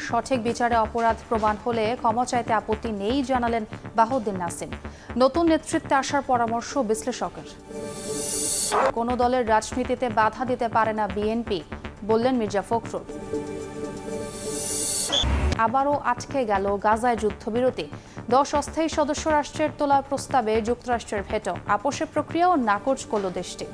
সঠিক বিচারে অপরাধ প্রমাণ হলে ক্ষমা চাইতে আপত্তি নেই জানালেন বাহাউদ্দিন নাসিম। নতুন নেতৃত্বে আসার পরামর্শ বিশ্লেষকের। কোনো দলের রাজনীতিতে বাধা দিতে পারে না বিএনপি, বললেন মির্জা ফখরুল। আবারও আটকে গেল গাজায় যুদ্ধবিরতি। 10 অস্থায়ী সদস্য রাষ্ট্রের তোলা প্রস্তাবে যুক্তরাষ্ট্রের ভেটো। আপোষের প্রক্রিয়াও নাকচ করল দেশটি।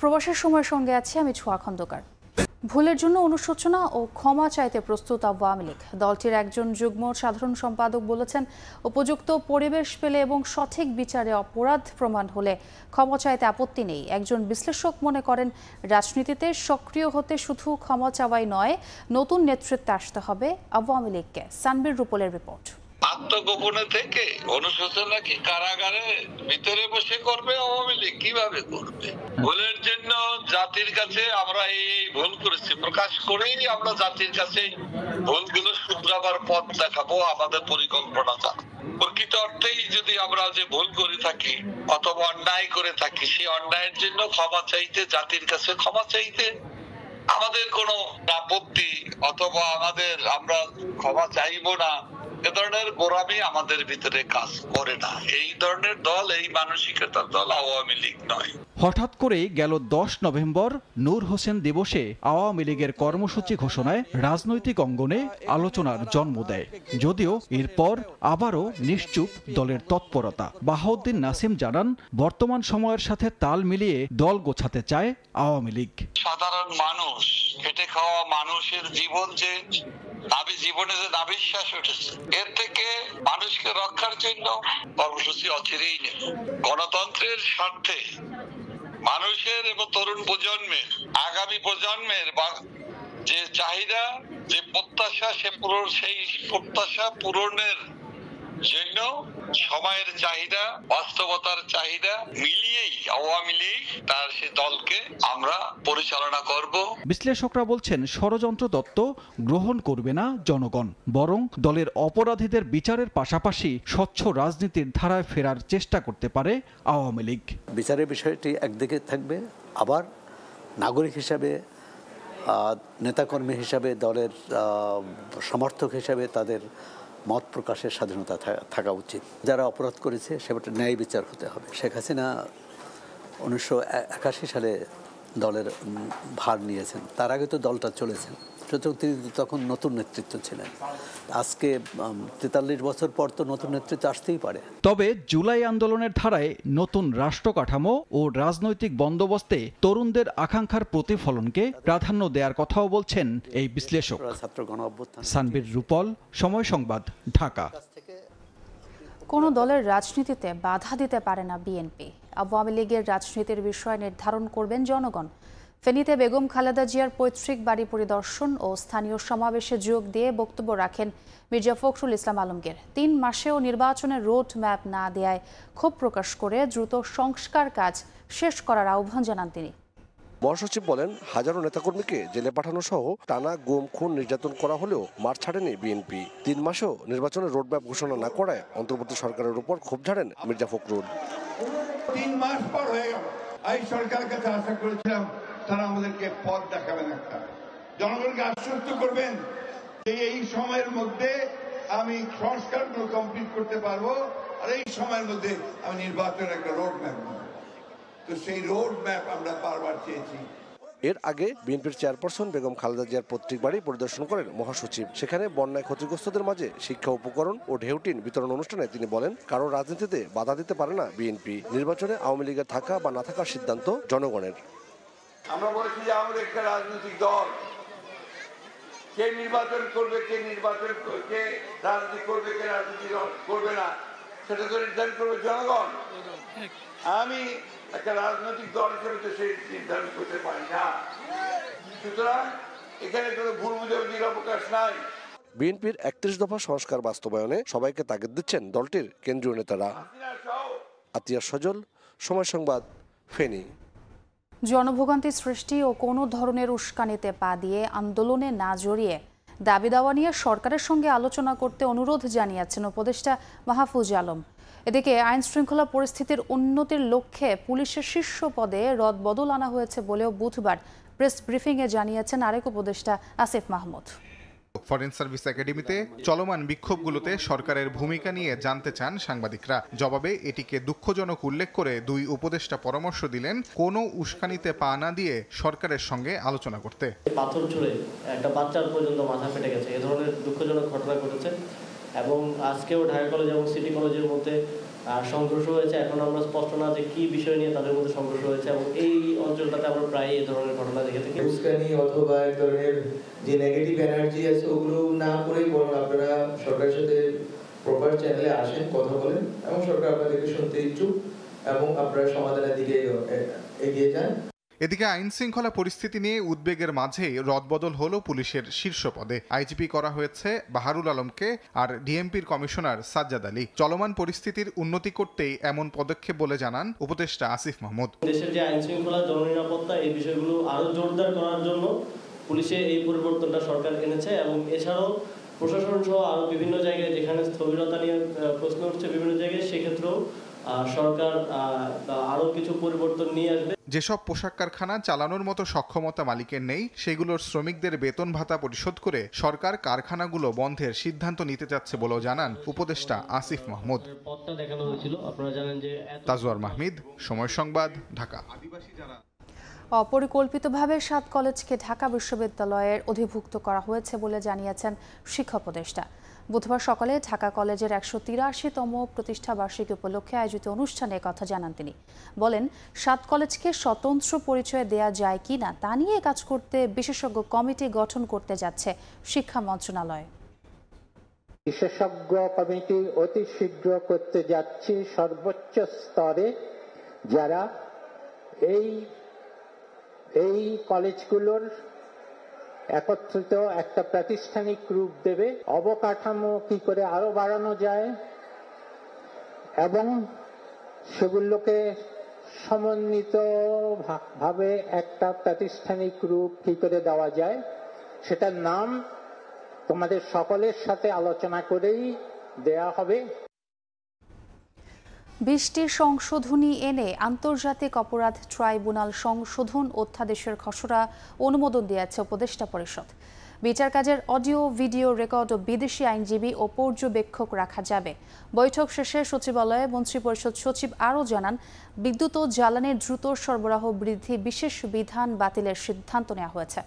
প্রবাসের সময়ের সঙ্গে আছি আমি ছোঁয়া খন্দকার। ভুলের জন্য অনুশোচনা ও ক্ষমা চাইতে প্রস্তুত আওয়ামী লীগ। দলটির একজন যুগ্ম সাধারণ সম্পাদক বলেছেন, উপযুক্ত পরিবেশ পেলে এবং সঠিক বিচারে অপরাধ প্রমাণ হলে ক্ষমা চাইতে আপত্তি নেই। একজন বিশ্লেষক মনে করেন, রাজনীতিতে সক্রিয় হতে শুধু ক্ষমা চাওয়াই নয়, নতুন নেতৃত্বে আসতে হবে আওয়ামী লীগকে। সানবীর রুপলের রিপোর্ট। আত্মগোপনে থেকে অনুশোচনা কি কারাগারে ভিতরে বসে করবে আওয়ামী লীগ? কিভাবে করবে? ভুলের জন্য জাতির কাছে আমরা এই ভুল করেছি প্রকাশ করেই আমরা জাতির কাছে ভুলগুলো শুধরাবার পথ দেখাবো, আমাদের পরিকল্পনা প্রকৃত অর্থেই যদি আমরা যে ভুল করে থাকি অথবা অন্যায় করে থাকি, সেই অন্যায়ের জন্য ক্ষমা চাইতে, জাতির কাছে ক্ষমা চাইতে আমাদের কোনো আপত্তি অথবা আমরা ক্ষমা চাইবো না, এ ধরনের গোড়ামি আমাদের ভিতরে কাজ করে না। এই ধরনের দল, এই মানসিকতার দল আওয়ামী লীগ নয়। হঠাৎ করে গেল 10 নভেম্বর নূর হোসেন দিবসে আওয়ামী লীগের কর্মসূচি ঘোষণায় রাজনৈতিক অঙ্গনে আলোচনার জন্ম দেয়। যদিও এরপর আবারও নিশ্চুপ দলের তৎপরতা। বাহাউদ্দিন নাসিম জানান, বর্তমান সময়ের সাথে তাল মিলিয়ে দল গোছাতে চায় আওয়ামী লীগ। সাধারণ মানুষ, খেটে খাওয়া মানুষের জীবনে যে নাভিশ্বাস উঠেছে, এর থেকে মানুষকে রক্ষার জন্য কর্মসূচি অচিরেই নেব। গণতন্ত্রের স্বার্থে মানুষের এবং তরুণ প্রজন্মের, আগামী প্রজন্মের যে চাহিদা, যে প্রত্যাশা, সেই প্রত্যাশা পূরণের জন্য সময়ের চাহিদা, বাস্তবতার চাহিদা মিলিয়েই আওয়ামী লীগ তার সে দলকে আমরা পরিচালনা করব। বিশ্লেষকরা বলছেন, ষড়যন্ত্র তত্ত্ব গ্রহণ করবে না জনগণ, বরং দলের অপরাধীদের বিচারের পাশাপাশি স্বচ্ছ রাজনীতির ধারায় ফেরার চেষ্টা করতে পারে আওয়ামী লীগ। বিচারের বিষয়টি একদিকে থাকবে, আবার নাগরিক হিসাবে, নেতাকর্মী হিসাবে, দলের সমর্থক হিসাবে তাদের মত প্রকাশের স্বাধীনতা থাকা উচিত। যারা অপরাধ করেছে সেটা ন্যায় বিচার হতে হবে। শেখ হাসিনা 1981 সালে দলের ভার নিয়েছেন, তার আগে তো দলটা চলেছেন, সুতরাং তিনি তখন নতুন নেতৃত্ব ছিলেন। আজকে 43 বছর পর তো নতুন নেতৃত্ব আসতেই পারে। তবে জুলাই আন্দোলনের ধারায় নতুন রাষ্ট্র কাঠামো ও রাজনৈতিক বন্দোবস্তে তরুণদের আকাঙ্ক্ষার প্রতিফলনকে প্রাধান্য দেওয়ার কথাও বলছেন এই বিশ্লেষক। ছাত্র গণ অভ্যুত্থান। সানবীর রুপল, সময় সংবাদ, ঢাকা। কোনো দলের রাজনীতিতে বাধা দিতে পারে না বিএনপি। আওয়ামী লীগের রাজনীতির বিষয় নির্ধারণ করবেন জনগণ। ফেনীতে বেগম খালেদা জিয়ার পৈতৃক বাড়ি পরিদর্শন ও স্থানীয় সমাবেশে যোগ দিয়ে বক্তব্য রাখেন মির্জা ফখরুল ইসলাম আলমগীর। 3 মাসেও নির্বাচনের রোড ম্যাপ না দেয়ায় ক্ষোভ প্রকাশ করে দ্রুত সংস্কার কাজ শেষ করার আহ্বান জানান তিনি। মহাসচিব বলেন, হাজারো নেতাকর্মীকে জেলে পাঠানো সহ টানা গুম, খুন, নির্যাতন করা হলেও মাঠ ছাড়েনি বিএনপি। 3 মাসেও নির্বাচনের রোডম্যাপ ঘোষণা না করায় অন্তর্বর্তী সরকারের উপর ক্ষোভ ঝাড়েন মির্জা ফখরুল। 3 মাস পর হয়ে গেল, এই সরকারের কাছে আশা করেছিলাম তারা আমাদেরকে পথ দেখাবেন, একটা জনগণকে আশ্বস্ত করবেন যে এই সময়ের মধ্যে আমি সংস্কারগুলো কমপ্লিট করতে পারবো, আর এই সময়ের মধ্যে আমি নির্বাচনের একটা রোড ম্যাপ। তো সেই রোড ম্যাপ আমরা বারবার চেয়েছি। এর আগে বিএনপির চেয়ারপারসন বেগম খালেদা জিয়ার পৈতৃক বাড়ি পরিদর্শন করেন মহাসচিব। সেখানে বন্যায় ক্ষতিগ্রস্তদের মাঝে শিক্ষা উপকরণ ও ঢেউটিন বিতরণ অনুষ্ঠানে তিনি বলেন, কারো রাজনীতিতে বাধা দিতে পারে না বিএনপি। নির্বাচনে আওয়ামী লীগের থাকা বা না থাকার সিদ্ধান্ত জনগণের। আমরা বলেছি যে আমাদের একটা রাজনৈতিক দল, কে নির্বাচন করবে, কে রাজনীতি করবে, কে রাজনীতি করবে না, সেটা তো নির্ধারণ করবে জনগণ। আমি একটা রাজনৈতিক দল হিসেবে তো সেই নির্ধারণ করতে পারি না। সুতরাং এখানে কোনো ভুল বুঝাবুঝির অবকাশ নাই। বিএনপির 31 দফা সংস্কার বাস্তবায়নে সবাইকে তাগিদ দিচ্ছেন দলটির কেন্দ্রীয় নেতারা। আতিয়া সজল, সময় সংবাদ, ফেনী। জনভোগান্তি সৃষ্টি ও কোনো ধরনের উস্কানিতে পা দিয়ে আন্দোলনে না জড়িয়ে দাবি দাওয়া নিয়ে সরকারের সঙ্গে আলোচনা করতে অনুরোধ জানিয়েছেন উপদেষ্টা মাহফুজ আলম। এদিকে আইন শৃঙ্খলা পরিস্থিতির উন্নতির লক্ষ্যে পুলিশের শীর্ষ পদে রদবদল আনা হয়েছে বলেও বুধবার প্রেস ব্রিফিংয়ে জানিয়েছেন আরেক উপদেষ্টা আসিফ মাহমুদ। ফরেন সার্ভিস একাডেমিতে চলমান বিক্ষোভগুলোতে সরকারের ভূমিকা নিয়ে জানতে চান সাংবাদিকরা। জবাবে এটিকে দুঃখজনক উল্লেখ করে দুই উপদেষ্টা পরামর্শ দিলেন কোনো উস্কানিতে পা না দিয়ে সরকারের সঙ্গে আলোচনা করতে। পাথর ছুঁড়ে একটা বাচ্চার পর্যন্ত মাথা ফেটে গেছে, এ ধরনের দুঃখজনক ঘটনা ঘটেছে এবং আজকেও ঢাকা কলেজ এবং সিটি কলেজের মধ্যে সংঘর্ষ হয়েছে। এখন আমরা স্পষ্ট না যে কি বিষয় নিয়ে তাদের মধ্যে সংঘর্ষ হয়েছে এবং এই অঞ্চলটাতে আমরা প্রায় এই ধরনের ঘটনা দেখে থাকি। উস্কানি অথবা এক ধরনের যে নেগেটিভ এনার্জি আছে ওগুলো না করে বরং আপনারা সরকারের সাথে প্রপার চ্যানেলে আসেন, কথা বলেন এবং সরকার আপনাদেরকে শুনতে ইচ্ছুক এবং আপনারা সমাধানের দিকে এগিয়ে যান। এদিকে আইন শৃঙ্খলা পরিস্থিতি নিয়ে উদ্বেগের মাঝেই রদবদল হলো পুলিশের শীর্ষ পদে। আইজিপি করা হয়েছে বাহারুল আলমকে আর ডিএমপির কমিশনার সাজ্জাদ আলী। চলমান পরিস্থিতির উন্নতি করতেই এমন পদক্ষেপ বলে জানান উপদেষ্টা আসিফ মাহমুদ। দেশের যে আইন শৃঙ্খলা, জননিরাপত্তা এই বিষয়গুলো আরো জোরদার করার জন্য পুলিশে এই পরিবর্তনটা সরকার এনেছে এবং এছাড়াও প্রশাসন সহ আরো বিভিন্ন জায়গায় যেখানে স্থবিরতা নিয়ে প্রশ্ন উঠছে বিভিন্ন জায়গায়, সেক্ষেত্রেও সরকার আরো কিছু পরিবর্তন নিয়ে আসবে। যেসব পোশাক কারখানা চালানোর মতো সক্ষমতা মালিকের নেই সেগুলোর শ্রমিকদের বেতন ভাতা পরিশোধ করে সরকার কারখানাগুলো বন্ধের সিদ্ধান্ত নিতে যাচ্ছে বলেও জানান উপদেষ্টা আসিফ মাহমুদ। তাজওয়ার মাহমিদ, সময় সংবাদ, ঢাকা। অপরিকল্পিতভাবে 7 কলেজকে ঢাকা বিশ্ববিদ্যালয়ের অধিভুক্ত করা হয়েছে বলে জানিয়েছেন শিক্ষা উপদেষ্টা। বুধবার সকালে ঢাকা কলেজের 183তম প্রতিষ্ঠা বার্ষিকী উপলক্ষে আয়োজিত অনুষ্ঠানে কথা জানান তিনি। বলেন, 7 কলেজকে স্বতন্ত্র পরিচয় দেয়া যায় কিনা তা নিয়ে কাজ করতে বিশেষজ্ঞ কমিটি গঠন করতে যাচ্ছে শিক্ষা মন্ত্রণালয়। বিশেষজ্ঞ কমিটি অতি শীঘ্র করতে যাচ্ছে সর্বোচ্চ স্তরে, যারা এই কলেজগুলোর একত্রিত একটা প্রাতিষ্ঠানিক রূপ দেবে, অবকাঠামো কি করে আরো বাড়ানো যায় এবং সেগুলোকে সমন্বিত ভাবে একটা প্রাতিষ্ঠানিক রূপ কি করে দেওয়া যায়, সেটার নাম তোমাদের সকলের সাথে আলোচনা করেই দেয়া হবে। 20টি সংশোধনী এনে আন্তর্জাতিক অপরাধ ট্রাইব্যুনাল সংশোধন অধ্যাদেশের খসড়া অনুমোদন দিয়েছে উপদেষ্টা পরিষদ। বিচার কাজের অডিও ভিডিও রেকর্ড ও বিদেশি আইনজীবী ও পর্যবেক্ষক রাখা যাবে। বৈঠক শেষে সচিবালয়ে মন্ত্রিপরিষদ সচিব আরও জানান, বিদ্যুৎ ও জ্বালানির দ্রুত সরবরাহ বৃদ্ধি বিশেষ বিধান বাতিলের সিদ্ধান্ত নেওয়া হয়েছে।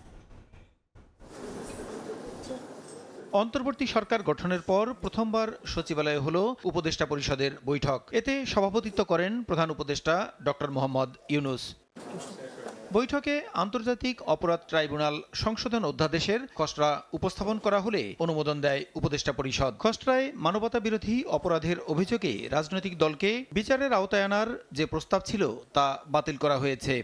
অন্তর্বর্তী সরকার গঠনের পর প্রথমবার সচিবালয়ে হলো উপদেষ্টা পরিষদের বৈঠক। এতে সভাপতিত্ব করেন প্রধান উপদেষ্টা ডক্টর মোহাম্মদ ইউনুস। বৈঠকে আন্তর্জাতিক অপরাধ ট্রাইব্যুনাল সংশোধন অধ্যাদেশের খসড়া উপস্থাপন করা হলে অনুমোদন দেয় উপদেষ্টা পরিষদ। খসড়ায় মানবতা বিরোধী অপরাধের অভিযোগে রাজনৈতিক দলকে বিচারের আওতায় আনার যে প্রস্তাব ছিল তা বাতিল করা হয়েছে।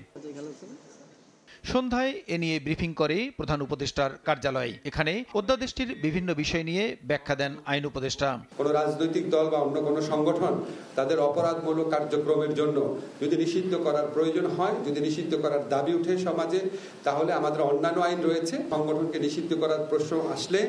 সন্ধ্যায় এ নিয়ে ব্রিফিং করে প্রধান উপদেষ্টার কার্যালয়। এখানে অধ্যাদেশটির বিভিন্ন বিষয় নিয়ে ব্যাখ্যা দেন আইন উপদেষ্টা। কোনো রাজনৈতিক দল বা অন্য কোনো সংগঠন তাদের অপরাধমূলক কার্যক্রমের জন্য যদি নিষিদ্ধ করার প্রয়োজন হয়, যদি নিষিদ্ধ করার দাবি উঠে সমাজে, তাহলে আমাদের অন্যান্য আইন রয়েছে। সংগঠনকে নিষিদ্ধ করার প্রশ্ন আসলে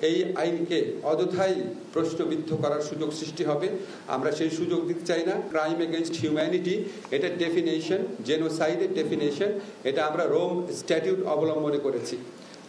এই আইনকে অযথাই প্রশ্নবিদ্ধ করার সুযোগ সৃষ্টি হবে। আমরা সেই সুযোগ দিতে চাই না। ক্রাইম এগেইনস্ট হিউম্যানিটি, এটা ডেফিনেশন, জেনোসাইডের ডেফিনেশন, এটা আমরা রোম স্ট্যাটিউট অবলম্বনে করেছি,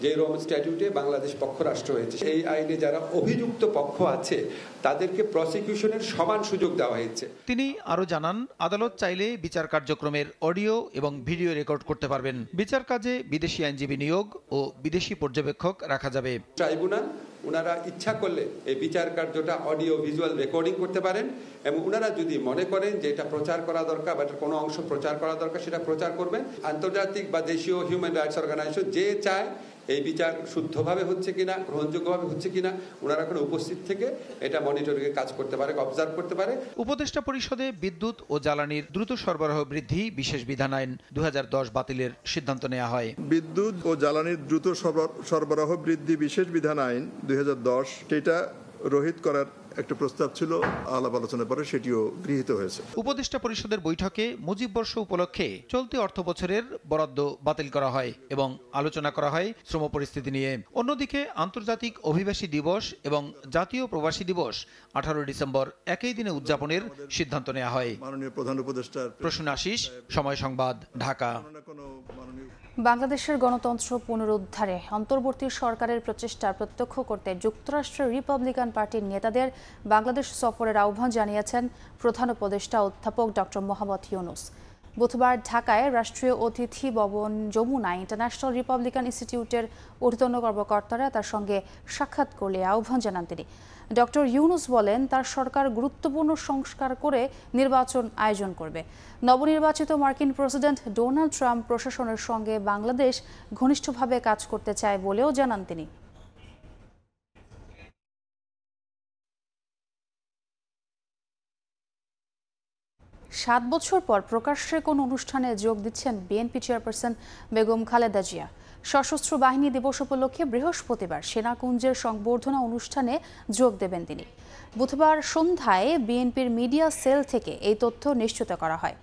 যে রোম স্ট্যাটিউটে বাংলাদেশ পক্ষ রাষ্ট্র হয়েছে। এই আইনে যারা অভিযুক্ত পক্ষ আছে তাদেরকে প্রসিকিউশনের সমান সুযোগ দেওয়া হয়েছে। তিনি আরো জানান, আদালত চাইলে বিচার কার্যক্রমের অডিও এবং ভিডিও রেকর্ড করতে পারবেন। বিচার কাজে বিদেশি আইনজীবী নিয়োগ ও বিদেশি পর্যবেক্ষক রাখা যাবে। ট্রাইব্যুনাল ওনারা ইচ্ছা করলে এই বিচার কার্যটা অডিও ভিজুয়াল রেকর্ডিং করতে পারেন এবং ওনারা যদি মনে করেন যে এটা প্রচার করা দরকার বা কোনো অংশ প্রচার করা দরকার, সেটা প্রচার করবেন। আন্তর্জাতিক বা দেশীয় হিউম্যান রাইটস অর্গানাইজেশন যে চায় এই বিচার শুদ্ধভাবে হচ্ছে কিনা, গ্রহণযোগ্যভাবে হচ্ছে কিনা, ওনারা এখন উপস্থিত থেকে এটা মনিটরিং এর কাজ করতে পারে, অবজার্ভ করতে পারে। উপদেষ্টা পরিষদে বিদ্যুৎ ও জ্বালানির দ্রুত সরবরাহ বৃদ্ধি বিশেষ বিধান আইন 2010 বাতিলের সিদ্ধান্ত নেওয়া হয়। বিদ্যুৎ ও জ্বালানির দ্রুত সরবরাহ বৃদ্ধি বিশেষ বিধান আইন 2010 সেটা রহিত করার একটা প্রস্তাব ছিল, আলাপ আলোচনার পরে সেটিও গৃহীত হয়েছে। উপদেষ্টা পরিষদের বৈঠকে মুজিব বর্ষ উপলক্ষে চলতি অর্থ বছরের বরাদ্দ বাতিল করা হয় এবং আলোচনা করা হয় শ্রম পরিস্থিতি নিয়ে। অন্যদিকে আন্তর্জাতিক অভিবাসী দিবস এবং জাতীয় প্রবাসী দিবস 18 ডিসেম্বর একই দিনে উদযাপনের সিদ্ধান্ত নেওয়া হয়। মাননীয় প্রধান উপদেষ্টার প্রসূন আশিস, সময় সংবাদ, ঢাকা। বাংলাদেশের গণতন্ত্র পুনরুদ্ধারে অন্তর্বর্তী সরকারের প্রচেষ্টা প্রত্যক্ষ করতে যুক্তরাষ্ট্রের রিপাবলিকান পার্টির নেতাদের বাংলাদেশ সফরের আহ্বান জানিয়েছেন প্রধান উপদেষ্টা অধ্যাপক ডক্টর মোহাম্মদ ইউনূস। বুধবার ঢাকায় রাষ্ট্রীয় অতিথি ভবন যমুনায় ইন্টারন্যাশনাল রিপাবলিকান ইনস্টিটিউটের ঊর্ধ্বতন কর্মকর্তারা তার সঙ্গে সাক্ষাৎ করলে আহ্বান জানান তিনি। ডক্টর ইউনূস বলেন, তার সরকার গুরুত্বপূর্ণ সংস্কার করে নির্বাচন আয়োজন করবে। নবনির্বাচিত মার্কিন প্রেসিডেন্ট ডোনাল্ড ট্রাম্প প্রশাসনের সঙ্গে বাংলাদেশ ঘনিষ্ঠভাবে কাজ করতে চায় বলেও জানান তিনি। সাত বছর পর প্রকাশ্যে কোন অনুষ্ঠানে যোগ দিচ্ছেন বিএনপি চেয়ারপারসন বেগম খালেদা জিয়া। সশস্ত্র বাহিনী দিবস উপলক্ষে বৃহস্পতিবার সেনাকুঞ্জের সংবর্ধনা অনুষ্ঠানে যোগ দেবেন তিনি। বুধবার সন্ধ্যায় বিএনপির মিডিয়া সেল থেকে এই তথ্য নিশ্চিত করা হয়।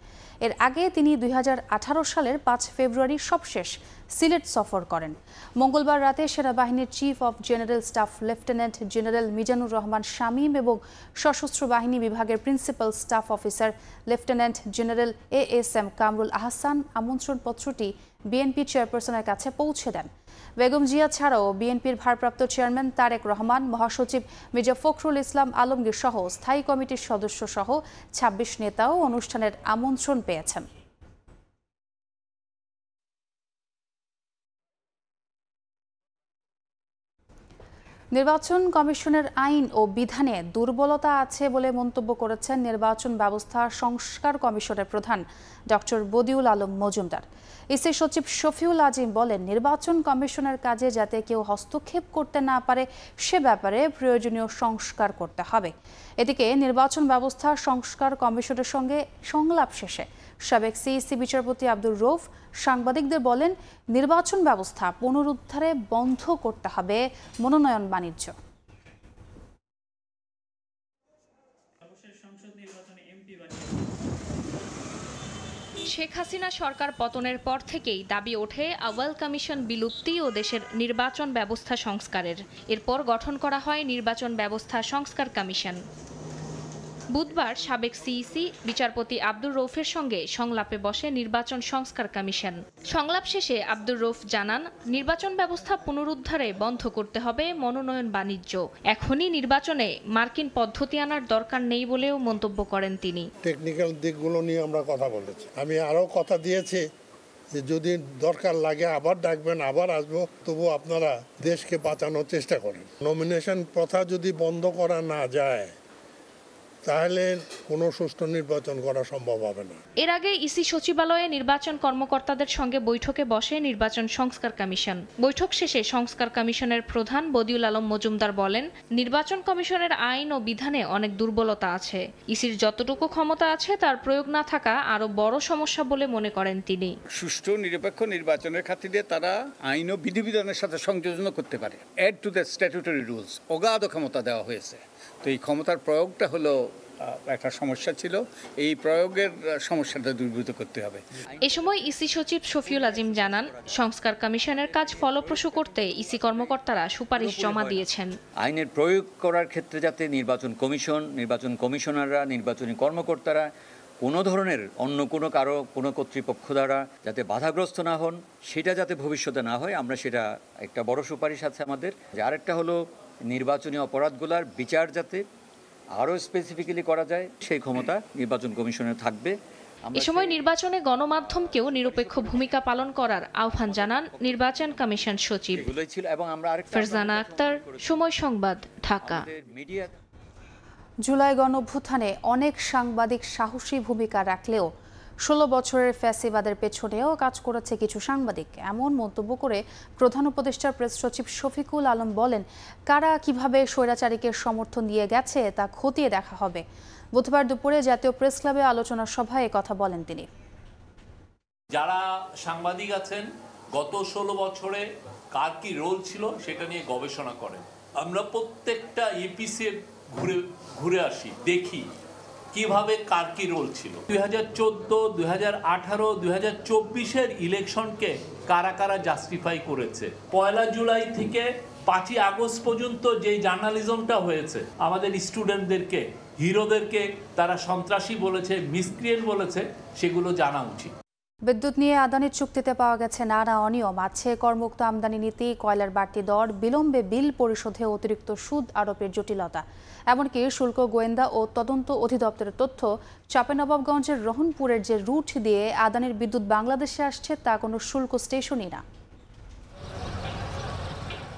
এর আগে তিনি 2018 সালের 5 ফেব্রুয়ারি সবশেষ সিলেট সফর করেন। মঙ্গলবার রাতে সেনাবাহিনীর chief of general staff lieutenant general Mizanur Rahman Shamim এবং সশস্ত্র বাহিনী বিভাগের principal staff officer lieutenant general ASM Kamrul Ahsan আমন্ত্রণপত্রটি বিএনপি চেয়ারপারসনের কাছে পৌঁছে দেন। বেগম জিয়া ছাড়াও বিএনপির ভারপ্রাপ্ত চেয়ারম্যান তারেক রহমান, মহাসচিব মির্জা ফখরুল ইসলাম আলমগীর সহ স্থায়ী কমিটির সদস্য সহ 26 নেতাও অনুষ্ঠানের আমন্ত্রণ পেয়েছেন। নির্বাচন কমিশনের আইন ও বিধানে দুর্বলতা আছে বলে মন্তব্য করেছেন নির্বাচন ব্যবস্থা সংস্কার কমিশনের প্রধান ডক্টর বদিউল আলম মজুমদার। ইসি সচিব শফিউল আজিম বলেন, নির্বাচন কমিশনের কাজে যাতে কেউ হস্তক্ষেপ করতে না পারে সে ব্যাপারে প্রয়োজনীয় সংস্কার করতে হবে। এদিকে নির্বাচন ব্যবস্থা সংস্কার কমিশনের সঙ্গে সংলাপ শেষে সাবেক সিইসি বিচারপতি আব্দুর রউফ সাংবাদিকদের বলেন, নির্বাচন ব্যবস্থা পুনরুদ্ধারে বন্ধ করতে হবে মনোনয়ন বাণিজ্য। শেখ হাসিনা সরকার পতনের পর থেকেই দাবি ওঠে আওয়াল কমিশন বিলুপ্তি ও দেশের নির্বাচন ব্যবস্থা সংস্কারের। এরপর গঠন করা হয় নির্বাচন ব্যবস্থা সংস্কার কমিশন। বুধবার সাবেক সিইসি বিচারপতি আব্দুর রউফের সঙ্গে সংলাপে বসে নির্বাচন সংস্কার কমিশন। সংলাপ শেষে আব্দুর রউফ জানান, নির্বাচন ব্যবস্থা পুনরুদ্ধারে বন্ধ করতে হবে মনোনয়ন বাণিজ্য। এখনই নির্বাচনে মার্কিন পদ্ধতি আনার দরকার নেই বলেও মন্তব্য করেন তিনি। টেকনিক্যাল দিকগুলো নিয়ে আমরা কথা বলেছি। আমি আরও কথা দিয়েছি যে যদি দরকার লাগে আবার ডাকবেন, আবার আসবো, তবু আপনারা দেশকে বাঁচানোর চেষ্টা করেন। নমিনেশন প্রথা যদি বন্ধ করা না যায় তাহলে কোনো সুষ্ঠু নির্বাচন করা সম্ভব হবে না। এর আগে ইসি সচিবালয়ে নির্বাচন কর্মকর্তাদের সঙ্গে বৈঠকে বসে নির্বাচন সংস্কার কমিশন। বৈঠক শেষে সংস্কার কমিশনের প্রধান বদিউল আলম মজুমদার বলেন, নির্বাচন কমিশনের আইন ও বিধানে অনেক দুর্বলতা আছে। ইসির যতটুকু ক্ষমতা আছে তার প্রয়োগ না থাকা আরো বড় সমস্যা বলে মনে করেন তিনি। সুষ্ঠু নিরপেক্ষ নির্বাচনের খাতিরে তারা আইন ও বিধিবিধানের সাথে সংযোজন করতে পারে। Add to the statutory rules অগাধ ক্ষমতা দেওয়া হয়েছে। তো এই ক্ষমতার প্রয়োগটা হলো একটা সমস্যা ছিল, এই প্রয়োগের সমস্যাটা দূরীভূত করতে হবে। এ সময় ইসি সচিব শফিউল আজিম জানান, সংস্কার কমিশনের কাজ ফলপ্রসূ করতে ইসি কর্মকর্তারা সুপারিশ জমা দিয়েছেন। আইনের প্রয়োগ করার ক্ষেত্রে যাতে নির্বাচন কমিশন, নির্বাচন কমিশনাররা, নির্বাচনী কর্মকর্তারা কোনো ধরনের অন্য কোনো কর্তৃপক্ষ দ্বারা যাতে বাধাগ্রস্ত না হন, সেটা যাতে ভবিষ্যতে না হয়, আমরা সেটা একটা বড় সুপারিশ আছে আমাদের। আরেকটা হলো নির্বাচনী অপরাধগুলোর বিচার যাতে আরও স্পেসিফিক্যালি করা যায়, সেই ক্ষমতা নির্বাচন কমিশনের থাকবে। এ সময় নির্বাচনে গণমাধ্যমকেও নিরপেক্ষ ভূমিকা পালন করার আহ্বান জানান নির্বাচন কমিশন সচিব। ফারজানা আক্তার, সময় সংবাদ, ঢাকা। জুলাই গণঅভ্যুত্থানে অনেক সাংবাদিক সাহসী ভূমিকা রাখলেও 16 বছরের ফ্যাসিবাদের পেছনেও কাজ করেছে কিছু সাংবাদিক, এমন মন্তব্য করে প্রধান উপদেষ্টার প্রেস সচিব শফিকুল আলম বলেন, কারা কিভাবে স্বৈরাচারীকে সমর্থন দিয়ে গেছে তা খতিয়ে দেখা হবে। বুধবার দুপুরে জাতীয় প্রেস ক্লাবে আলোচনা সভায় কথা বলেন তিনি। যারা সাংবাদিক আছেন গত 16 বছরে কার কি রোল ছিল সেটা নিয়ে গবেষণা করেন। আমরা প্রত্যেকটা ইপিসির ঘুরে আসি, দেখি কিভাবে কার কি রোল ছিল। 2014, 2018, 2024-এর ইলেকশনকে কারা কারা জাস্টিফাই করেছে। 1 জুলাই থেকে 5 আগস্ট পর্যন্ত যে জার্নালিজমটা হয়েছে, আমাদের স্টুডেন্টদেরকে, হিরোদেরকে তারা সন্ত্রাসী বলেছে, মিসক্রিয়েন্ট বলেছে, সেগুলো জানা উচিত। বিদ্যুৎ নিয়ে আদানির চুক্তিতে পাওয়া গেছে নানা অনিয়ম আছে। করমুক্ত আমদানি নীতি, কয়লার বাড়তি দর, বিলম্বে বিল পরিশোধে অতিরিক্ত সুদ আরোপের জটিলতা, এমনকি শুল্ক গোয়েন্দা ও তদন্ত অধিদপ্তরের তথ্য চাঁপাইনবাবগঞ্জের রহনপুরের যে রুট দিয়ে আদানির বিদ্যুৎ বাংলাদেশে আসছে তা কোনো শুল্ক স্টেশনই না।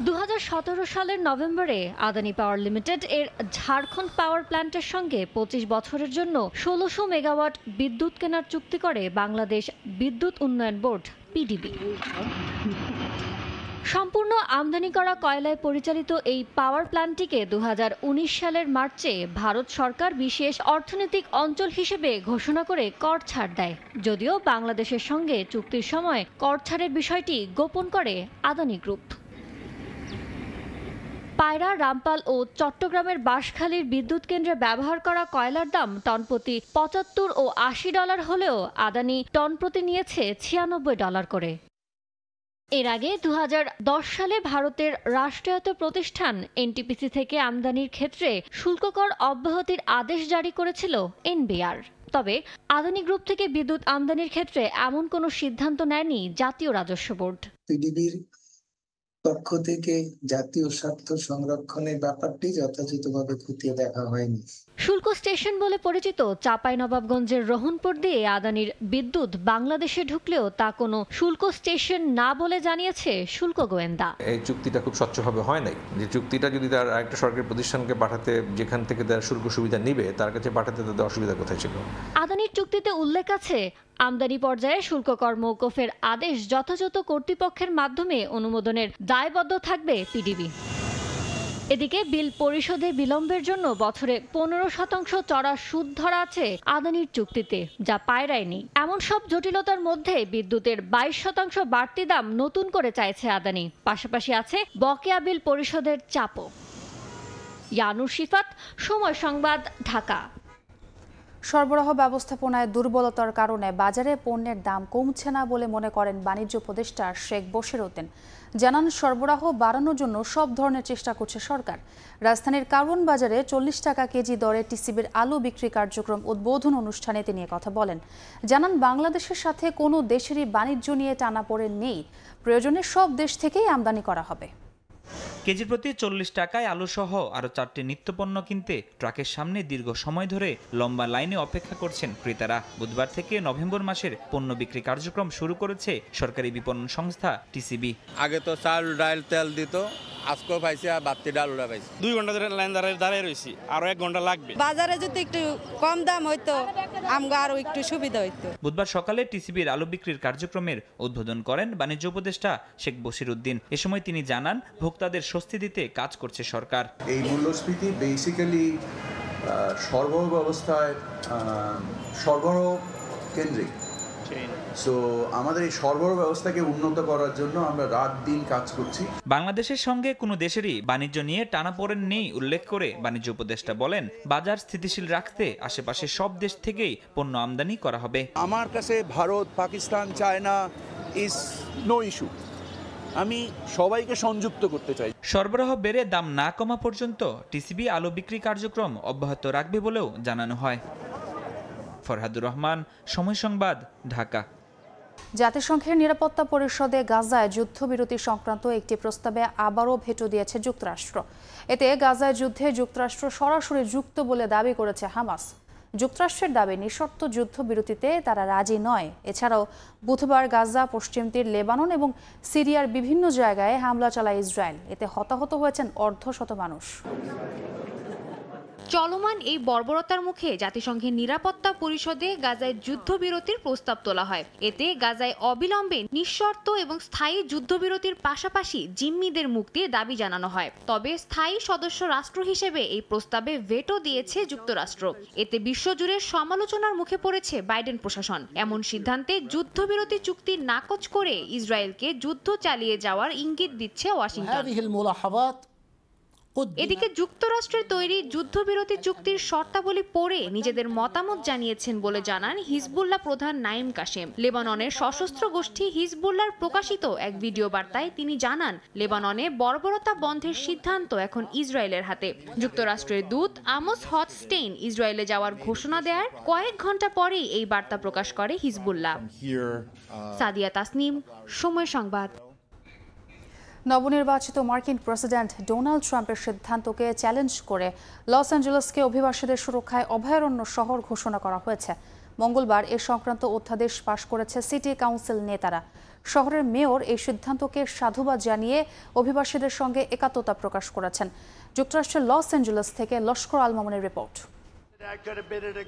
2017 সালের নভেম্বরে আদানি পাওয়ার লিমিটেড এর ঝাড়খণ্ড পাওয়ার প্ল্যান্টের সঙ্গে 25 বছরের জন্য 1600 মেগাওয়াট বিদ্যুৎ কেনার চুক্তি করে বাংলাদেশ বিদ্যুৎ উন্নয়ন বোর্ড পিডিবি। সম্পূর্ণ আমদানি করা কয়লায় পরিচালিত এই পাওয়ার প্ল্যান্টটিকে 2019 সালের মার্চে ভারত সরকার বিশেষ অর্থনৈতিক অঞ্চল হিসেবে ঘোষণা করে কর ছাড় দেয়। যদিও বাংলাদেশের সঙ্গে চুক্তির সময় কর ছাড়ের বিষয়টি গোপন করে আদানি গ্রুপ। পায়রা, রামপাল ও চট্টগ্রামের বাঁশখালীর বিদ্যুৎ কেন্দ্রে ব্যবহার করা কয়লার দাম টনপ্রতি $75 ও $80 হলেও আদানি টনপ্রতি নিয়েছে $96 করে। এর আগে 2010 সালে ভারতের রাষ্ট্রায়ত্ত প্রতিষ্ঠান এনটিপিসি থেকে আমদানির ক্ষেত্রে শুল্ক কর অব্যাহতির আদেশ জারি করেছিল এনবিআর। তবে আদানি গ্রুপ থেকে বিদ্যুৎ আমদানির ক্ষেত্রে এমন কোনো সিদ্ধান্ত নেয়নি জাতীয় রাজস্ব বোর্ড। পিডিবির পক্ষ থেকে জাতীয় স্বার্থ সংরক্ষণের ব্যাপারটি যথাযথভাবে খতিয়ে দেখা হয়নি। শুল্ক স্টেশন বলে পরিচিত চাঁপাইনবাবগঞ্জের রহনপুর দিয়ে আদানির বিদ্যুৎ বাংলাদেশে ঢুকলেও তা কোনো শুল্ক স্টেশন না বলে জানিয়েছে শুল্ক গোয়েন্দা। এই চুক্তিটা খুব স্বচ্ছভাবে হয় নাই। যে চুক্তিটা যদি তার আরেকটা সরকারি প্রতিষ্ঠানকে পাঠাতে, যেখান থেকে তার শুল্ক সুবিধা নিবে, তার কাছে পাঠাতে তাদের অসুবিধা কোথায় ছিল? আদানির চুক্তিতে উল্লেখ আছে আমদানি পর্যায়ে শুল্ক কর মওকুফের আদেশ যথাযথ কর্তৃপক্ষের মাধ্যমে অনুমোদনের দায়বদ্ধ থাকবে পিডিবি। এদিকে বিল পরিশোধে বিলম্বের জন্য বছরে 15% চড়া সুদ ধরা আছে আদানির চুক্তিতে, যা পায়রায় নেই। এমন সব জটিলতার মধ্যে বিদ্যুতের 22% বাড়তি দাম নতুন করে চাইছে আদানি। পাশাপাশি আছে বকেয়া বিল পরিশোধের চাপও। ইয়ানুর শিফাত, সময় সংবাদ, ঢাকা। সরবরাহ ব্যবস্থাপনায় দুর্বলতার কারণে বাজারে পণ্যের দাম কমছে না বলে মনে করেন বাণিজ্য উপদেষ্টা শেখ বশির-উদ্দিন। জানান, সরবরাহ বাড়ানোর জন্য সব ধরনের চেষ্টা করছে সরকার। রাজধানীর কারওয়ান বাজারে 40 টাকা কেজি দরে টিসিবির আলু বিক্রি কার্যক্রম উদ্বোধন অনুষ্ঠানে তিনি কথা বলেন। জানান, বাংলাদেশের সাথে কোনো দেশেরই বাণিজ্য নিয়ে টানাপোড়েন নেই, প্রয়োজনে সব দেশ থেকেই আমদানি করা হবে। কেজি প্রতি 40 টাকায় আলুসহ আরও 4টি নিত্যপণ্য কিনতে ট্রাকের সামনে দীর্ঘ সময় ধরে লম্বা লাইনে অপেক্ষা করছেন ক্রেতারা। বুধবার থেকে নভেম্বর মাসের পণ্য বিক্রি কার্যক্রম শুরু করেছে সরকারি বিপণন সংস্থা টিসিবি। আগে তো চাল, ডাল, তেল দিত, আজকেও পাইছি আর বাড়তি ডালটা পাইছি। 2 ঘন্টা ধরে লাইন দাঁড়িয়ে রয়েছি, আরো 1 ঘন্টা লাগবে। বাজারে যদি একটু কম দাম হইতো আমগো আরো একটু সুবিধা হইতো। বুধবার সকালে টিসিবির আলু বিক্রির কার্যক্রমের উদ্বোধন করেন বাণিজ্য উপদেষ্টা শেখ বশির-উদ্দিন। এ সময় তিনি জানান, ভোক্তাদের স্বস্তি দিতে কাজ করছে সরকার। এই মূল্যস্ফীতি বেসিক্যালি সরবরাহ ব্যবস্থায় সরবরাহ কেন্দ্রিক। সো আমাদের এই সরবরাহ ব্যবস্থাকে উন্নত করার জন্য আমরা রাত দিন কাজ করছি। বাংলাদেশের সঙ্গে কোনো দেশেরই বাণিজ্য নিয়ে টানাপোড়েন নেই উল্লেখ করে বাণিজ্য উপদেষ্টা বলেন, বাজার স্থিতিশীল রাখতে আশেপাশে সব দেশ থেকেই পণ্য আমদানি করা হবে। আমার কাছে Bharat, Pakistan, China is no issue. আমি সবাইকে সংযুক্ত করতে চাই। সরবরাহ বেড়ে দাম না কমা পর্যন্ত টিসিবি আলু বিক্রি কার্যক্রম অব্যাহত রাখবে বলেও জানানো হয়। ফরহাদুর রহমান, সময় সংবাদ, ঢাকা। জাতিসংঘের নিরাপত্তা পরিষদে গাজায় যুদ্ধবিরতি সংক্রান্ত একটি প্রস্তাবে আবারও ভেটো দিয়েছে যুক্তরাষ্ট্র। এতে গাজায় যুদ্ধে যুক্তরাষ্ট্র সরাসরি যুক্ত বলে দাবি করেছে হামাস। যুক্তরাষ্ট্রের দাবি, নিঃশর্ত যুদ্ধবিরতিতে তারা রাজি নয়। এছাড়াও বুধবার গাজা, পশ্চিম তীর, লেবানন এবং সিরিয়ার বিভিন্ন জায়গায় হামলা চালায় ইসরায়েল। এতে হতাহত হয়েছেন অর্ধশত মানুষ। চলমান এই বর্বরতার মুখে জাতিসংঘের নিরাপত্তা পরিষদে গাজায় যুদ্ধবিরতির প্রস্তাব তোলা হয়। এতে গাজায় অবিলম্বে নিঃশর্ত এবং স্থায়ী যুদ্ধবিরতির পাশাপাশি জিম্মিদের মুক্তির দাবি জানানো হয়। তবে স্থায়ী সদস্য রাষ্ট্র হিসেবে এই প্রস্তাবে ভেটো দিয়েছে যুক্তরাষ্ট্র। এতে বিশ্বজুড়ে সমালোচনার মুখে পড়েছে বাইডেন প্রশাসন। এমন সিদ্ধান্তে যুদ্ধবিরতি চুক্তি নাকচ করে ইসরায়েলকে যুদ্ধ চালিয়ে যাওয়ার ইঙ্গিত দিচ্ছে ওয়াশিংটন। এদিকে যুক্তরাষ্ট্রের তৈরি যুদ্ধবিরতি চুক্তির শর্তাবলী পড়ে নিজেদের মতামত জানিয়েছেন বলে জানান হিজবুল্লাহ প্রধান নাঈম কাশেম। লেবাননের সশস্ত্র গোষ্ঠী হিজবুল্লাহর প্রকাশিত এক ভিডিও বার্তায় তিনি জানান, লেবাননে বর্বরতা বন্ধের সিদ্ধান্ত এখন ইসরায়েলের হাতে। যুক্তরাষ্ট্রের দূত আমোস হচস্টেইন ইসরায়েলে যাওয়ার ঘোষণা দেওয়ার কয়েক ঘন্টা পরেই এই বার্তা প্রকাশ করে হিজবুল্লাহ। সাদিয়া তাসনিম, সময় সংবাদ। নবনির্বাচিত মার্কিন প্রেসিডেন্ট ডোনাল্ড ট্রাম্পের সিদ্ধান্তকে চ্যালেঞ্জ করে লস অ্যাঞ্জেলেসকে অভিবাসীদের সুরক্ষায় অভয়ারণ্য শহর ঘোষণা করা হয়েছে। মঙ্গলবার এ সংক্রান্ত অধ্যাদেশ পাশ করেছে সিটি কাউন্সিল নেতারা। শহরের মেয়র এই সিদ্ধান্তকে সাধুবাদ জানিয়ে অভিবাসীদের সঙ্গে একাত্মতা প্রকাশ করেছেন। যুক্তরাষ্ট্রের লস অ্যাঞ্জেলেস থেকে লস্কর আল মামুনের রিপোর্ট।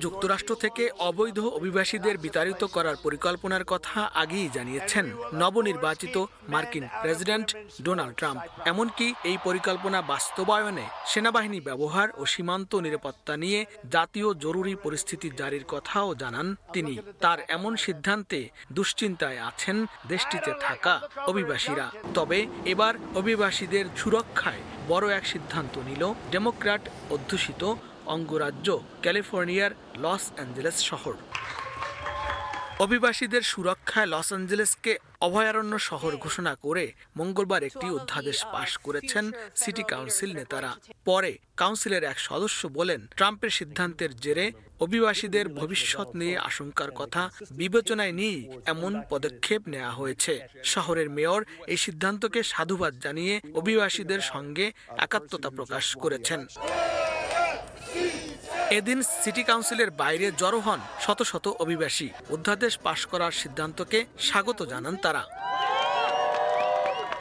যুক্তরাষ্ট্র থেকে অবৈধ অভিবাসীদের বিতাড়িত করার পরিকল্পনার কথা আগেই জানিয়েছেন নবনির্বাচিত মার্কিন প্রেসিডেন্ট ডোনাল্ড ট্রাম্প। এমনকি এই পরিকল্পনা বাস্তবায়নে সেনাবাহিনী ব্যবহার ও সীমান্ত নিরাপত্তা নিয়ে জাতীয় জরুরি পরিস্থিতি জারির কথাও জানান তিনি। তার এমন সিদ্ধান্তে দুশ্চিন্তায় আছেন দেশটিতে থাকা অভিবাসীরা। তবে এবার অভিবাসীদের সুরক্ষায় বড় এক সিদ্ধান্ত নিল ডেমোক্র্যাট অধ্যুষিত অঙ্গরাজ্য ক্যালিফোর্নিয়ার লস অ্যাঞ্জেলেস শহর। অভিবাসীদের সুরক্ষায় লস অ্যাঞ্জেলেসকে অভয়ারণ্য শহর ঘোষণা করে মঙ্গলবার একটি অধ্যাদেশ পাশ করেছেন সিটি কাউন্সিল নেতারা। পরে কাউন্সিলের এক সদস্য বলেন, ট্রাম্পের সিদ্ধান্তের জেরে অভিবাসীদের ভবিষ্যৎ নিয়ে আশঙ্কার কথা বিবেচনায় নিয়ে এমন পদক্ষেপ নেওয়া হয়েছে। শহরের মেয়র এই সিদ্ধান্তকে সাধুবাদ জানিয়ে অভিবাসীদের সঙ্গে একাত্মতা প্রকাশ করেছেন। এদিন সিটি কাউন্সিলের বাইরে জড়ো হন শত শত অভিবাসী। অধ্যাদেশ পাশ করার সিদ্ধান্তকে স্বাগত জানান তারা।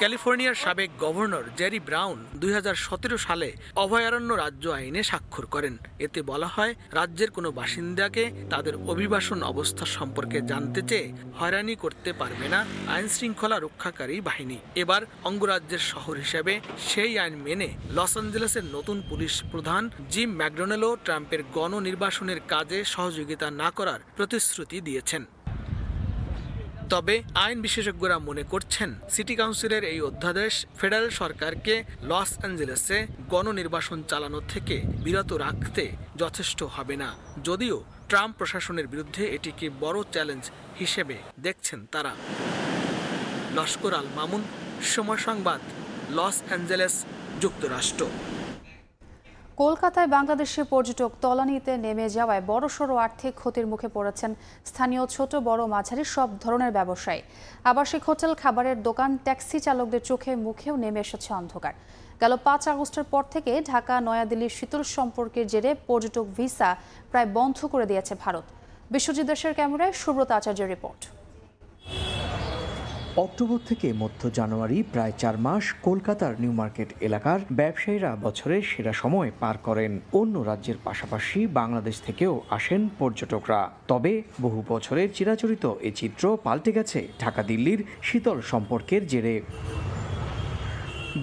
ক্যালিফোর্নিয়ার সাবেক গভর্নর জেরি ব্রাউন 2017 সালে অভয়ারণ্য রাজ্য আইনে স্বাক্ষর করেন। এতে বলা হয়, রাজ্যের কোনো বাসিন্দাকে তাদের অভিবাসন অবস্থা সম্পর্কে জানতে চেয়ে হয়রানি করতে পারবে না আইন শৃঙ্খলা রক্ষাকারী বাহিনী। এবার অঙ্গরাজ্যের শহর হিসেবে সেই আইন মেনে লস অ্যাঞ্জেলেসের নতুন পুলিশ প্রধান জিম ম্যাকডোনেলও ট্রাম্পের গণনির্বাসনের কাজে সহযোগিতা না করার প্রতিশ্রুতি দিয়েছেন। তবে আইন বিশেষজ্ঞরা মনে করছেন, সিটি কাউন্সিলের এই অধ্যাদেশ ফেডারেল সরকারকে লস অ্যাঞ্জেলেসে গণনির্বাসন চালানো থেকে বিরত রাখতে যথেষ্ট হবে না। যদিও ট্রাম্প প্রশাসনের বিরুদ্ধে এটিকে বড় চ্যালেঞ্জ হিসেবে দেখছেন তারা। লস্কর আল মামুন, সময় সংবাদ, লস অ্যাঞ্জেলেস, যুক্তরাষ্ট্র। কলকাতায় বাংলাদেশি পর্যটক তলানিতে নেমে যাওয়ায় বড়সড় আর্থিক ক্ষতির মুখে পড়েছেন স্থানীয় ছোট বড় মাঝারি সব ধরনের ব্যবসায়ী। আবাসিক হোটেল, খাবারের দোকান, ট্যাক্সি চালকদের চোখে মুখেও নেমে এসেছে অন্ধকার। গেল 5 আগস্টের পর থেকে ঢাকা নয়াদিল্লির শীতল সম্পর্কের জেরে পর্যটক ভিসা প্রায় বন্ধ করে দিয়েছে ভারত। বিশ্বজিৎ দাসের ক্যামেরায় সুব্রত আচার্যের রিপোর্ট। অক্টোবর থেকে মধ্য জানুয়ারি প্রায় 4 মাস কলকাতার নিউ মার্কেট এলাকার ব্যবসায়ীরা বছরের সেরা সময় পার করেন। অন্য রাজ্যের পাশাপাশি বাংলাদেশ থেকেও আসেন পর্যটকরা। তবে বহু বছরের চিরাচরিত এ চিত্র পাল্টে গেছে ঢাকা দিল্লির শীতল সম্পর্কের জেরে।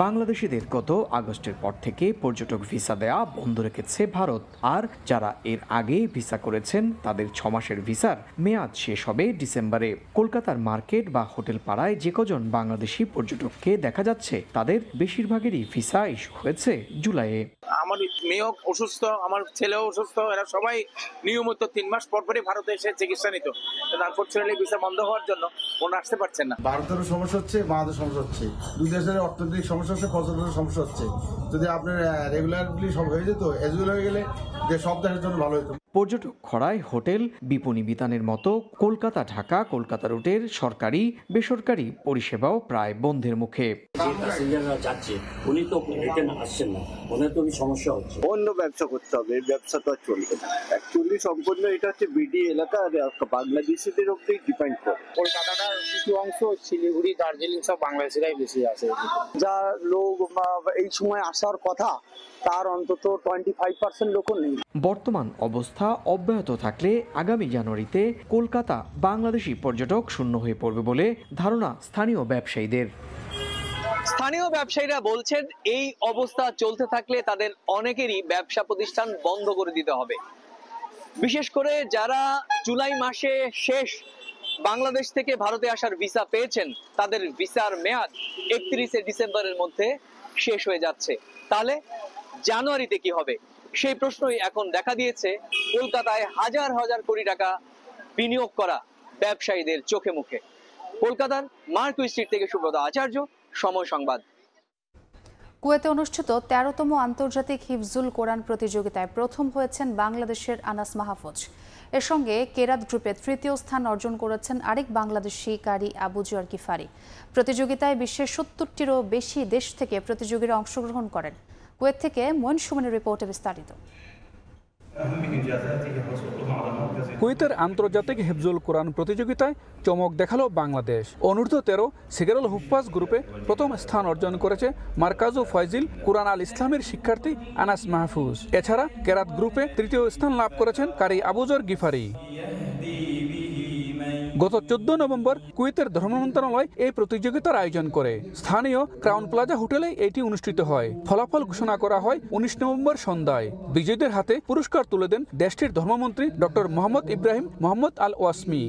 বাংলাদেশিদের গত আগস্টের পর থেকে পর্যটক ভিসা দেয়া বন্ধ রেখেছে ভারত। আর যারা এর আগে ভিসা করেছেন তাদের 6 মাসের ভিসার মেয়াদ শেষ হবে ডিসেম্বরে। কলকাতার মার্কেট বা হোটেল পাড়ায় যে কজন বাংলাদেশি পর্যটককে দেখা যাচ্ছে তাদের বেশিরভাগেরই ভিসা ইস্যু হয়েছে জুলাইয়ে। আমার মেয়েও অসুস্থ, আমার ছেলেও অসুস্থ, এরা সবাই নিয়মিত 3 মাস পর পরই ভারতে এসে চিকিৎসা নিত। আনফরচুনেটলি ভিসা বন্ধ হওয়ার জন্য ওরা আসতে পারছেন না। ভারতেরও সমস্যা হচ্ছে, বাংলাদেশের সমস্যা হচ্ছে, দুই দেশের অর্থনৈতিক সমস্যা হচ্ছে, পর্যটনের সমস্যা হচ্ছে। যদি আপনার রেগুলারলি সব হয়ে যেত, এজুয়াল হয়ে গেলে যে সব দেশের জন্য ভালো হতো। পর্যটক খরায় হোটেল, বিপণী বিতানের মতো কলকাতা ঢাকা কলকাতা রুটের সরকারি বেসরকারি পরিষেবাও প্রায় বন্ধের মুখে। প্যাসেঞ্জাররা যাচ্ছে, উনি তো রিটার্ন আসছেন না, ওনার তো সমস্যা হচ্ছে। অন্য ব্যবসা করতে হবে, ব্যবসা তো আর চলবে না। অ্যাকচুয়ালি সম্পূর্ণ এটা হচ্ছে বিডি এলাকা, বাংলাদেশিদের উপরেই ডিপেন্ড করে। কলকাতাটার কিছু অংশ শিলিগুড়ি, দার্জিলিং সব বাংলাদেশিরাই বেশি আছে। যা লোক এই সময় আসার কথা তার অন্তত 25% লোকও নেই। বর্তমান অবস্থা অব্যাহত থাকলে আগামী জানুয়ারিতে কলকাতা বাংলাদেশি পর্যটক শূন্য হয়ে পড়বে বলে ধারণা স্থানীয় ব্যবসায়ীদের। স্থানীয় ব্যবসায়ীরা বলছেন, এই অবস্থা চলতে থাকলে তাদের অনেকেরই ব্যবসা প্রতিষ্ঠান বন্ধ করে দিতে হবে। বিশেষ করে যারা জুলাই মাসে শেষ বাংলাদেশ থেকে ভারতে আসার ভিসা পেয়েছেন, তাদের ভিসার মেয়াদ 31 ডিসেম্বরের মধ্যে শেষ হয়ে যাচ্ছে। তাহলে জানুয়ারিতে কি হবে? সেই প্রশ্নই এখন দেখা দিয়েছে কলকাতায় হাজার হাজার কোটি টাকা বিনিয়োগ করা ব্যবসায়ীদের চোখে মুখে। কলকাতার মার্কুই স্ট্রিট থেকে সুব্রত আচার্য, সময় সংবাদ। কুয়েতে অনুষ্ঠিত ১৩তম আন্তর্জাতিক হিফজুল কোরআন প্রতিযোগিতায় প্রথম হয়েছেন বাংলাদেশের আনাস মাহফুজ। এর সঙ্গে কেরাত গ্রুপে তৃতীয় স্থান অর্জন করেছেন আরেক বাংলাদেশি কারি আবু জুয়ার গিফারি। প্রতিযোগিতায় বিশ্বের ৭০টিরও বেশি দেশ থেকে প্রতিযোগীরা অংশগ্রহণ করেন। কুয়েত থেকে মঈন সুমনের রিপোর্টে বিস্তারিত। কুয়েতের আন্তর্জাতিক হিফজুল কোরআন প্রতিযোগিতায় চমক দেখালো বাংলাদেশ। অনূর্ধ্ব-13 সিগারুল হুফাজ গ্রুপে প্রথম স্থান অর্জন করেছে মার্কাজু ফয়জিল কুরআন আল ইসলামের শিক্ষার্থী আনাস মাহফুজ। এছাড়া কেরাত গ্রুপে তৃতীয় স্থান লাভ করেছেন কারি আবু জুয়ার গিফারি। গত 14 নভেম্বর কুয়েতের ধর্ম মন্ত্রণালয় এই প্রতিযোগিতার আয়োজন করে। স্থানীয় ক্রাউন প্লাজা হোটেলে এটি অনুষ্ঠিত হয়। ফলাফল ঘোষণা করা হয় 19 নভেম্বর সন্ধ্যায়। বিজয়ীদের হাতে পুরস্কার তুলে দেন দেশটির ধর্মমন্ত্রী ডক্টর মোহাম্মদ ইব্রাহিম মোহাম্মদ আল ওয়াসমি।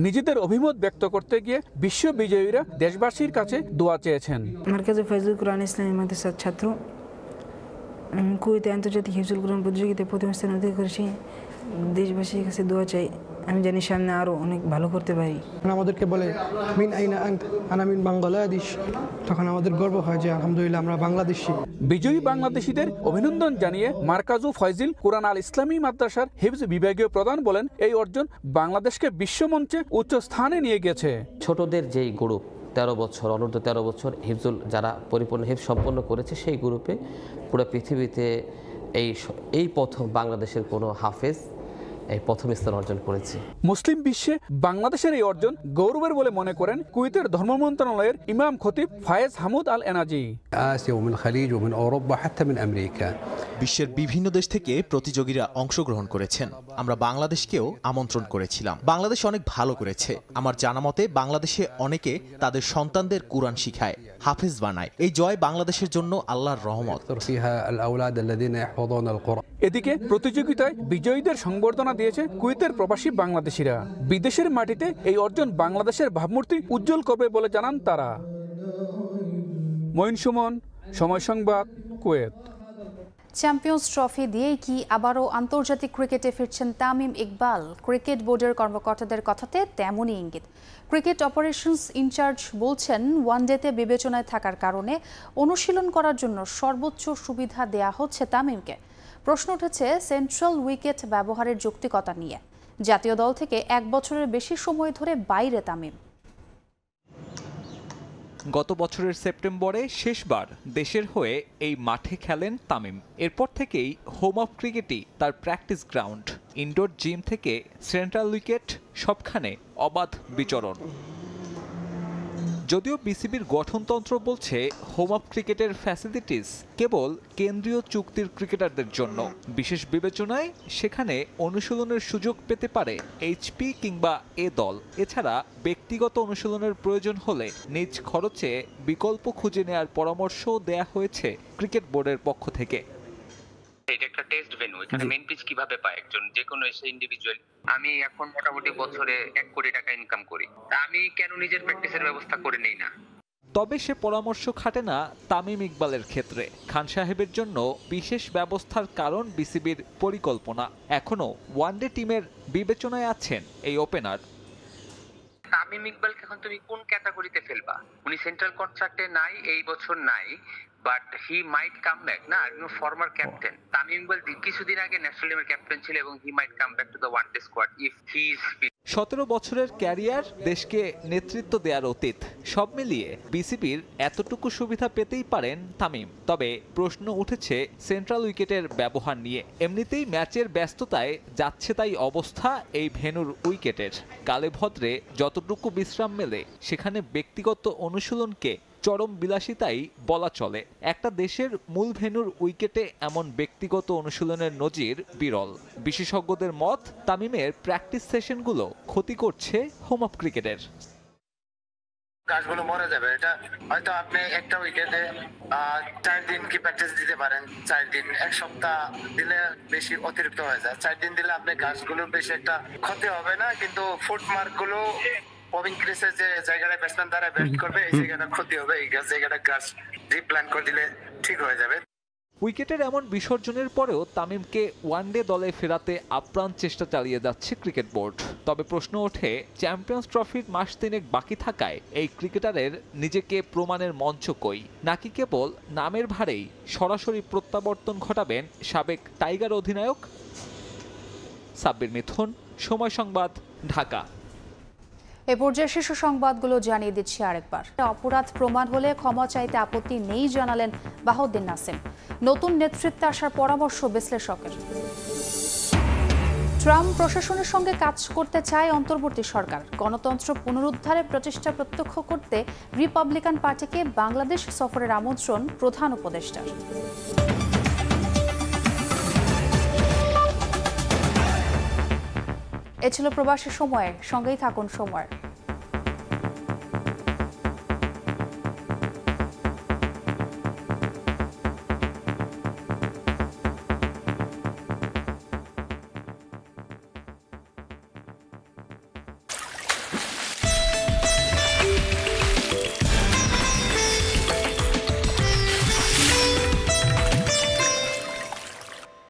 নিজেদের অভিমত ব্যক্ত করতে গিয়ে বিশ্ব বিজয়ীরা দেশবাসীর কাছে দোয়া চেয়েছেন। মার্কাজে ফয়জুল কুরআন ইসলামী মাদ্রাসার ছাত্র, কুয়েতে আন্তর্জাতিক হিফজুল কোরআন প্রতিযোগিতায় প্রথম স্থান অধিকার করেছি। দেশবাসীর কাছে দোয়া চাই, আমি জানি সামনে আরো অনেক ভালো করতে পারি। আমাদেরকে বলে মিন আইনা আনত, আনা মিন বাংলাদেশ, তখন আমাদের গর্ব হয় যে আলহামদুলিল্লাহ আমরা বাংলাদেশি। বিজয়ী বাংলাদেশিদের অভিনন্দন জানিয়ে মার্কাজু ফয়জিল কুরআন আল ইসলামী মাদ্রাসার হিফজ বিভাগীয় প্রধান বলেন, এই অর্জন বাংলাদেশকে বিশ্বমঞ্চে উচ্চ স্থানে নিয়ে গেছে। ছোটদের যেই গ্রুপ 13 বছর অনূর্ধ্ব 13 বছর হিফজুল যারা পরিপূর্ণ হিফজ সম্পন্ন করেছে, সেই গ্রুপে পুরো পৃথিবীতে এই প্রথম বাংলাদেশের কোনো হাফেজ এই প্রথম স্থান অর্জন করেছে। মুসলিম বিশ্বে বাংলাদেশের এই অর্জন গৌরবের বলে মনে করেন কুয়েতের ধর্ম মন্ত্রণালয়ের ইমাম খতিব ফায়েজ হামুদ আল এনাজি। বিশ্বের বিভিন্ন দেশ থেকে প্রতিযোগীরা অংশগ্রহণ করেছেন। আমরা বাংলাদেশকেও আমন্ত্রণ করেছিলাম। বাংলাদেশ অনেক ভালো করেছে। আমার জানা মতে বাংলাদেশে অনেকে তাদের সন্তানদের কুরআন শিখায়, হাফেজ বানায়। এই জয় বাংলাদেশের জন্য আল্লাহর রহমত। এদিকে প্রতিযোগিতায় বিজয়ীদের সংবর্ধনা দিয়েছে কুয়েতের প্রবাসী বাংলাদেশিরা। বিদেশের মাটিতে এই অর্জন বাংলাদেশের ভাবমূর্তি উজ্জ্বল করবে বলে জানান তারা। মঈন সুমন, সময় সংবাদ, কুয়েত। চ্যাম্পিয়ন্স ট্রফি দিয়েই কি আবারও আন্তর্জাতিক ক্রিকেটে ফিরছেন তামিম ইকবাল? ক্রিকেট বোর্ডের কর্মকর্তাদের কথাতে তেমনই ইঙ্গিত। ক্রিকেট অপারেশনস ইনচার্জ বলছেন, ওয়ানডেতে বিবেচনায় থাকার কারণে অনুশীলন করার জন্য সর্বোচ্চ সুবিধা দেয়া হচ্ছে তামিমকে। প্রশ্ন উঠেছে সেন্ট্রাল উইকেট ব্যবহারের যৌক্তিকতা নিয়ে। জাতীয় দল থেকে 1 বছরের বেশি সময় ধরে বাইরে তামিম। গত বছরের সেপ্টেম্বরে শেষবার দেশের হয়ে এই মাঠে খেলেন তামিম। এরপর থেকেই হোম অফ ক্রিকেটই তার প্র্যাকটিস গ্রাউন্ড। ইনডোর জিম থেকে সেন্ট্রাল উইকেট সবখানে অবাধ বিচরণ। যদিও বিসিবির গঠনতন্ত্র বলছে হোম অফ ক্রিকেটের ফ্যাসিলিটিস কেবল কেন্দ্রীয় চুক্তির ক্রিকেটারদের জন্য। বিশেষ বিবেচনায় সেখানে অনুশীলনের সুযোগ পেতে পারে এইচপি কিংবা এ দল। এছাড়া ব্যক্তিগত অনুশীলনের প্রয়োজন হলে নিজ খরচে বিকল্প খুঁজে নেওয়ার পরামর্শও দেয়া হয়েছে ক্রিকেট বোর্ডের পক্ষ থেকে। এটা একটা টেস্ট ভেন্যু, এখানে মেইন পিচ কিভাবে পায় একজন যে কোনো এসে ইন্ডিভিজুয়াল। আমি এখন মোটামুটি বছরে 1 কোটি টাকা ইনকাম করি, তা আমি কেন নিজের প্র্যাকটিসের ব্যবস্থা করে নেই না? তবে সে পরামর্শ খাটে না তামিম ইকবালের ক্ষেত্রে। খান সাহেবের জন্য বিশেষ ব্যবস্থার কারণ বিসিবির পরিকল্পনা। এখনো ওয়ানডে টিমের বিবেচনায় আছেন এই ওপেনার। তামিম ইকবালকে এখন তুমি কোন ক্যাটাগরিতে ফেলবা? উনি সেন্ট্রাল কন্ট্রাক্টে নাই, এই বছর নাই, but he might come back না। ফর্মার ক্যাপ্টেন তামিম ইকবাল কিছুদিন আগে ন্যাশনাল টিমের ক্যাপ্টেন ছিল এবং he might come back to the one day squad if he is fit. 17 বছরের ক্যারিয়ার, দেশকে নেতৃত্ব দেওয়ার অতীত, সব মিলিয়ে বিসিবির এতটুকু সুবিধা পেতেই পারেন তামিম। তবে প্রশ্ন উঠেছে সেন্ট্রাল উইকেটের ব্যবহার নিয়ে। এমনিতেই ম্যাচের ব্যস্ততায় যাচ্ছে তাই অবস্থা এই ভেন্যুর উইকেটের। কালে ভদ্রে যতটুকু বিশ্রাম মেলে সেখানে ব্যক্তিগত অনুশীলনকে চরম বিলাসিতাই বলা চলে। একটা দেশের মূল ভেন্যুর উইকেটে এমন ব্যক্তিগত অনুশীলনের নজির বিরল। বিশেষজ্ঞদের মত, তামিমের প্র্যাকটিস সেশনগুলো ক্ষতি করছে হোম অফ ক্রিকেটের। গাছগুলো মরে যাবে। এটা হয়তো আপনি একটা উইকেটে 4 দিন কি প্র্যাকটিস দিতে পারেন, 4 দিন, 1 সপ্তাহ দিলে বেশি অতিরিক্ত হয়ে যায়। 4 দিন দিলে আপনি গাছগুলো বেশি একটা ক্ষতি হবে না, কিন্তু ফুটমার্ক গুলো ববিং ক্রিসের যে জায়গাটা ব্যাটসম্যান দ্বারা ব্যাট করবে এই জায়গাটা ক্ষতি হবে। এই জায়গাটা গাছ রিপ্ল্যান্ট করে দিলে ঠিক হয়ে যাবে। উইকেটের এমন বিসর্জনের পরেও তামিমকে ওয়ানডে দলে ফেরাতে আপ্রাণ চেষ্টা চালিয়ে যাচ্ছে ক্রিকেট বোর্ড। তবে প্রশ্ন ওঠে, চ্যাম্পিয়ন্স ট্রফির মাস 3 বাকি থাকায় এই ক্রিকেটারের নিজেকে প্রমাণের মঞ্চ কই, নাকি কেবল নামের ভারেই সরাসরি প্রত্যাবর্তন ঘটাবেন সাবেক টাইগার অধিনায়ক? সাব্বির মিথুন, সময় সংবাদ, ঢাকা। এ পর্যায়ে শীর্ষ সংবাদগুলো জানিয়ে দিচ্ছি আরেকবার। অপরাধ প্রমাণ হলে ক্ষমা চাইতে আপত্তি নেই জানালেন বাহাউদ্দিন নাসিম। নতুন নেতৃত্বে আসার পরামর্শ বিশ্লেষকের। ট্রাম্প প্রশাসনের সঙ্গে কাজ করতে চায় অন্তর্বর্তী সরকার। গণতন্ত্র পুনরুদ্ধারের প্রচেষ্টা প্রত্যক্ষ করতে রিপাবলিকান পার্টিকে বাংলাদেশ সফরের আমন্ত্রণ প্রধান উপদেষ্টার। এ ছিল প্রবাসী সময়ের সঙ্গেই থাকুন সময়ের।